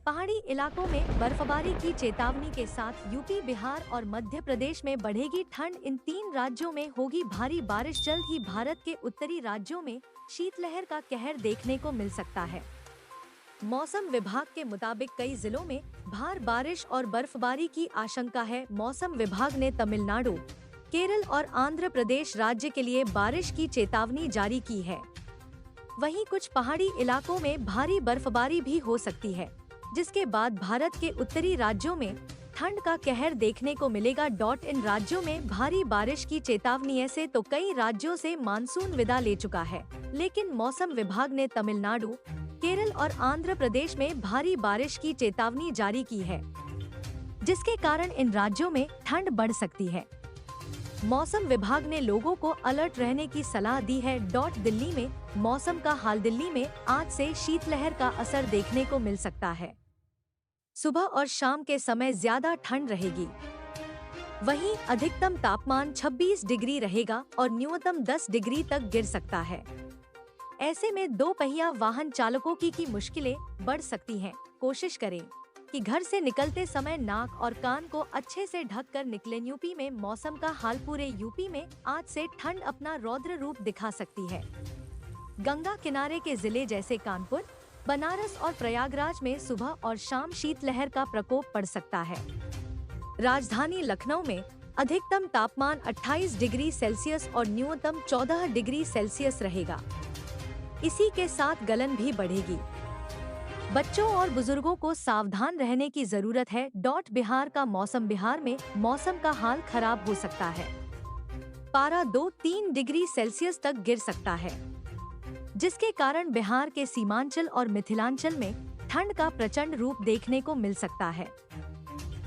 पहाड़ी इलाकों में बर्फबारी की चेतावनी के साथ यूपी, बिहार और मध्य प्रदेश में बढ़ेगी ठंड। इन तीन राज्यों में होगी भारी बारिश। जल्द ही भारत के उत्तरी राज्यों में शीतलहर का कहर देखने को मिल सकता है। मौसम विभाग के मुताबिक कई जिलों में भारी बारिश और बर्फबारी की आशंका है। मौसम विभाग ने तमिलनाडु, केरल और आंध्र प्रदेश राज्य के लिए बारिश की चेतावनी जारी की है। वहीं कुछ पहाड़ी इलाकों में भारी बर्फबारी भी हो सकती है, जिसके बाद भारत के उत्तरी राज्यों में ठंड का कहर देखने को मिलेगा। इन राज्यों में भारी बारिश की चेतावनी ऐसे तो कई राज्यों से मानसून विदा ले चुका है, लेकिन मौसम विभाग ने तमिलनाडु, केरल और आंध्र प्रदेश में भारी बारिश की चेतावनी जारी की है, जिसके कारण इन राज्यों में ठंड बढ़ सकती है। मौसम विभाग ने लोगों को अलर्ट रहने की सलाह दी है। दिल्ली में मौसम का हाल। दिल्ली में आज से शीतलहर का असर देखने को मिल सकता है। सुबह और शाम के समय ज्यादा ठंड रहेगी। वहीं अधिकतम तापमान 26 डिग्री रहेगा और न्यूनतम 10 डिग्री तक गिर सकता है। ऐसे में दो पहिया वाहन चालकों की मुश्किलें बढ़ सकती हैं। कोशिश करें कि घर से निकलते समय नाक और कान को अच्छे से ढक कर निकलें। यूपी में मौसम का हाल। पूरे यूपी में आज से ठंड अपना रौद्र रूप दिखा सकती है। गंगा किनारे के जिले जैसे कानपुर, बनारस और प्रयागराज में सुबह और शाम शीतलहर का प्रकोप पड़ सकता है। राजधानी लखनऊ में अधिकतम तापमान 28 डिग्री सेल्सियस और न्यूनतम 14 डिग्री सेल्सियस रहेगा। इसी के साथ गलन भी बढ़ेगी। बच्चों और बुजुर्गों को सावधान रहने की जरूरत है। बिहार का मौसम। बिहार में मौसम का हाल खराब हो सकता है। पारा 2-3 डिग्री सेल्सियस तक गिर सकता है, जिसके कारण बिहार के सीमांचल और मिथिलांचल में ठंड का प्रचंड रूप देखने को मिल सकता है।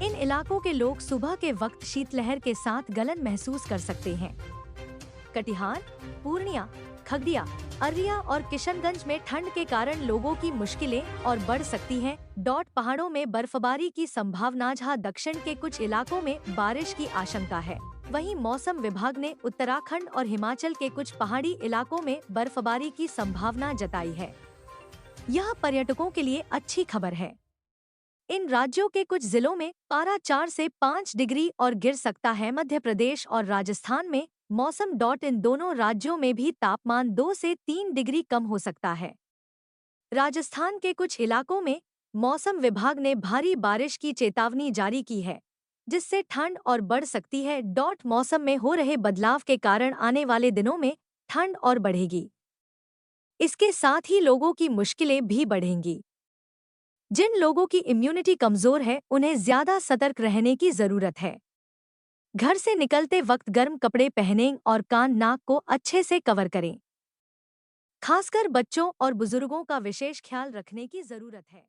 इन इलाकों के लोग सुबह के वक्त शीतलहर के साथ गलन महसूस कर सकते हैं। कटिहार, पूर्णिया, खगड़िया, अररिया और किशनगंज में ठंड के कारण लोगों की मुश्किलें और बढ़ सकती हैं। पहाड़ों में बर्फबारी की संभावना। जहां दक्षिण के कुछ इलाकों में बारिश की आशंका है, वहीं मौसम विभाग ने उत्तराखंड और हिमाचल के कुछ पहाड़ी इलाकों में बर्फबारी की संभावना जताई है। यह पर्यटकों के लिए अच्छी खबर है। इन राज्यों के कुछ जिलों में पारा 4 से 5 डिग्री और गिर सकता है। मध्य प्रदेश और राजस्थान में मौसम। इन दोनों राज्यों में भी तापमान 2 से 3 डिग्री कम हो सकता है। राजस्थान के कुछ इलाकों में मौसम विभाग ने भारी बारिश की चेतावनी जारी की है, जिससे ठंड और बढ़ सकती है। मौसम में हो रहे बदलाव के कारण आने वाले दिनों में ठंड और बढ़ेगी। इसके साथ ही लोगों की मुश्किलें भी बढ़ेंगी। जिन लोगों की इम्यूनिटी कमजोर है, उन्हें ज्यादा सतर्क रहने की जरूरत है। घर से निकलते वक्त गर्म कपड़े पहनें और कान नाक को अच्छे से कवर करें। खासकर बच्चों और बुजुर्गों का विशेष ख्याल रखने की जरूरत है।